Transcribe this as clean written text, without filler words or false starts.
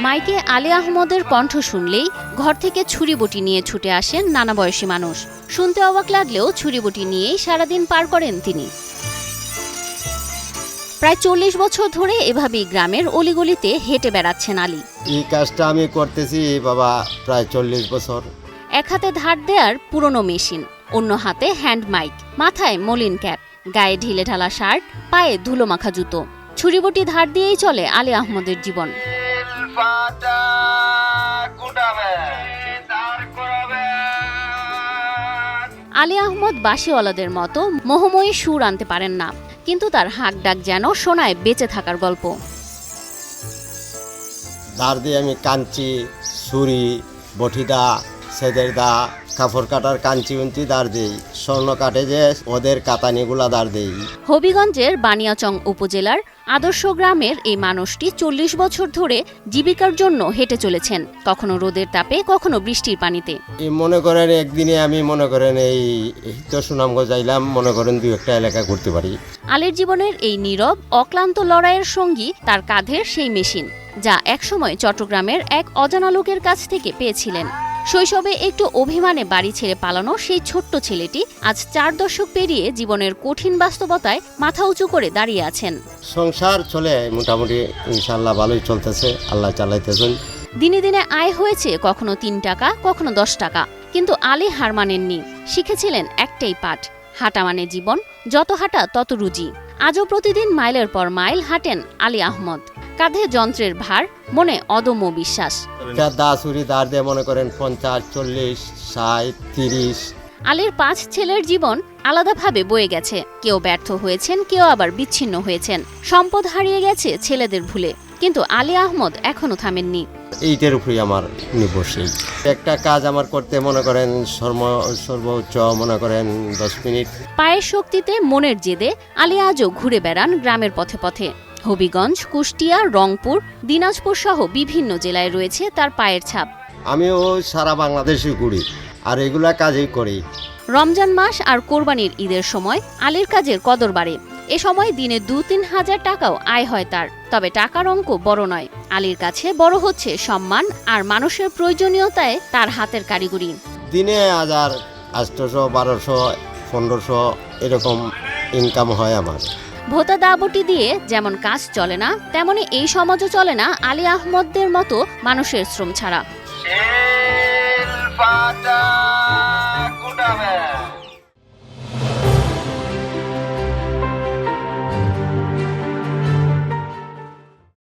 মাইকে আলী আহমদের কণ্ঠ শুনলেই ঘর থেকে ছুরি-বটি নিয়ে ছুটে আসেন নানা বয়সী মানুষ। শুনতে অবাক লাগলেও ছুরি-বটি নিয়েই সারাদিন পার করেন তিনি। প্রায় 40 বছর ধরে এভাবেই গ্রামের অলিগলিতে হেঁটে বেড়াচ্ছেন আলী। এই কাজটা আমি করতেছি বাবা প্রায় 40 বছর। এক হাতে ধার দেয়ার পুরনো মেশিন, অন্য হাতে হ্যান্ড মাইক, মাথায় মলিন ক্যাপ, গায়ে ঢিলে ঢালা শার্ট, পায়ে ধুলো মাখা জুতো। ছুরি-বটি ধার দিয়েই চলে আলী আহমদের জীবন। আলী আহমদ বাঁশিওয়ালাদের মতো মোহময়ী সুর আনতে পারেন না, কিন্তু তার হাঁক ডাক যেন শোনায় বেঁচে থাকার গল্প। ধার দিয়ে আমি কাঞ্চি, ছুরি, বটিদা, সেদের দা, কাপড় কাটার কাঞ্চি উঞ্চি ধার দিই। স্বর্ণ কাটে যে ওদের কাতানিগুলা ধার দিই। হবিগঞ্জের বানিয়াচং উপজেলার আদর্শ গ্রামের এই মানুষটি 40 বছর ধরে জীবিকার জন্য হেঁটে চলেছেন, কখনো রোদের তাপে, কখনো বৃষ্টির পানিতে। মনে করেন একদিনে আমি এই তো সুনামগঞ্জ যাইলাম, মনে করেন 2-1টা এলাকা ঘুরতে পারি। আলীর জীবনের এই নীরব অক্লান্ত লড়াইয়ের সঙ্গী তার কাঁধের সেই মেশিন, যা একসময় চট্টগ্রামের এক অজানা লোকের কাছ থেকে পেয়েছিলেন। শৈশবে একটু অভিমানে বাড়ি ছেড়ে পালানো সেই ছোট্ট ছেলেটি আজ 4 দশক পেরিয়ে জীবনের কঠিন বাস্তবতায় মাথা উঁচু করে দাঁড়িয়ে আছেন। সংসার চলে মোটামুটি, ইনশাল্লাহ ভালোই চলতেছে, আল্লাহ চালাইতেছেন। দিনে দিনে আয় হয়েছে কখনো 3 টাকা, কখনো 10 টাকা, কিন্তু আলী হার মানেননি। শিখেছিলেন একটাই পাঠ, হাঁটা মানে জীবন, যত হাঁটা তত রুজি। আজও প্রতিদিন মাইলের পর মাইল হাঁটেন আলী আহমদ। কাঁধে যন্ত্রের ভার, মনে অদম্য বিশ্বাস। দা ছুরি ধার দিয়ে মনে করেন 50, 40, 60, 30। আলীর 5 ছেলের জীবন আলাদাভাবে বয়ে গেছে। কেউ ব্যর্থ হয়েছেন, কেউ আবার বিচ্ছিন্ন হয়েছেন। সম্পদ হারিয়ে গেছে ছেলেদের ভুলে, কিন্তু আলী আহমদ এখনো থামেননি। এইটার উপরেই আমার নির্ভরশীল। একটা কাজ আমার করতে মনে করেন সর্বোচ্চ মনে করেন 10 মিনিট। পায়ের শক্তিতে, মনের জেদে আলী আজও ঘুরে বেড়ান গ্রামের পথে পথে। হবিগঞ্জ, কুষ্টিয়া, রংপুর, দিনাজপুর সহ বিভিন্ন জেলায় রয়েছে তার পায়ের ছাপ। আমিও সারা বাংলাদেশে ঘুরি আর এগুলা কাজই করি। রমজান মাস আর কোরবানির ঈদের সময় আলীর কাজের কদর বাড়ে। এ সময় দিনে 2-3 হাজার টাকাও আয় হয় তার। তবে টাকার অঙ্ক বড় নয়, আলীর কাছে বড় হচ্ছে সম্মান আর মানুষের প্রয়োজনীয়তায় তার হাতের কারিগরি। দিনে 1000, 800, 1200, 1500 এরকম ইনকাম হয় আমার। ভোতা দাবটি দিয়ে যেমন কাজ চলে না, তেমনি এই সমাজও চলে না আলী আহমদদের মতো মানুষের শ্রম ছাড়া।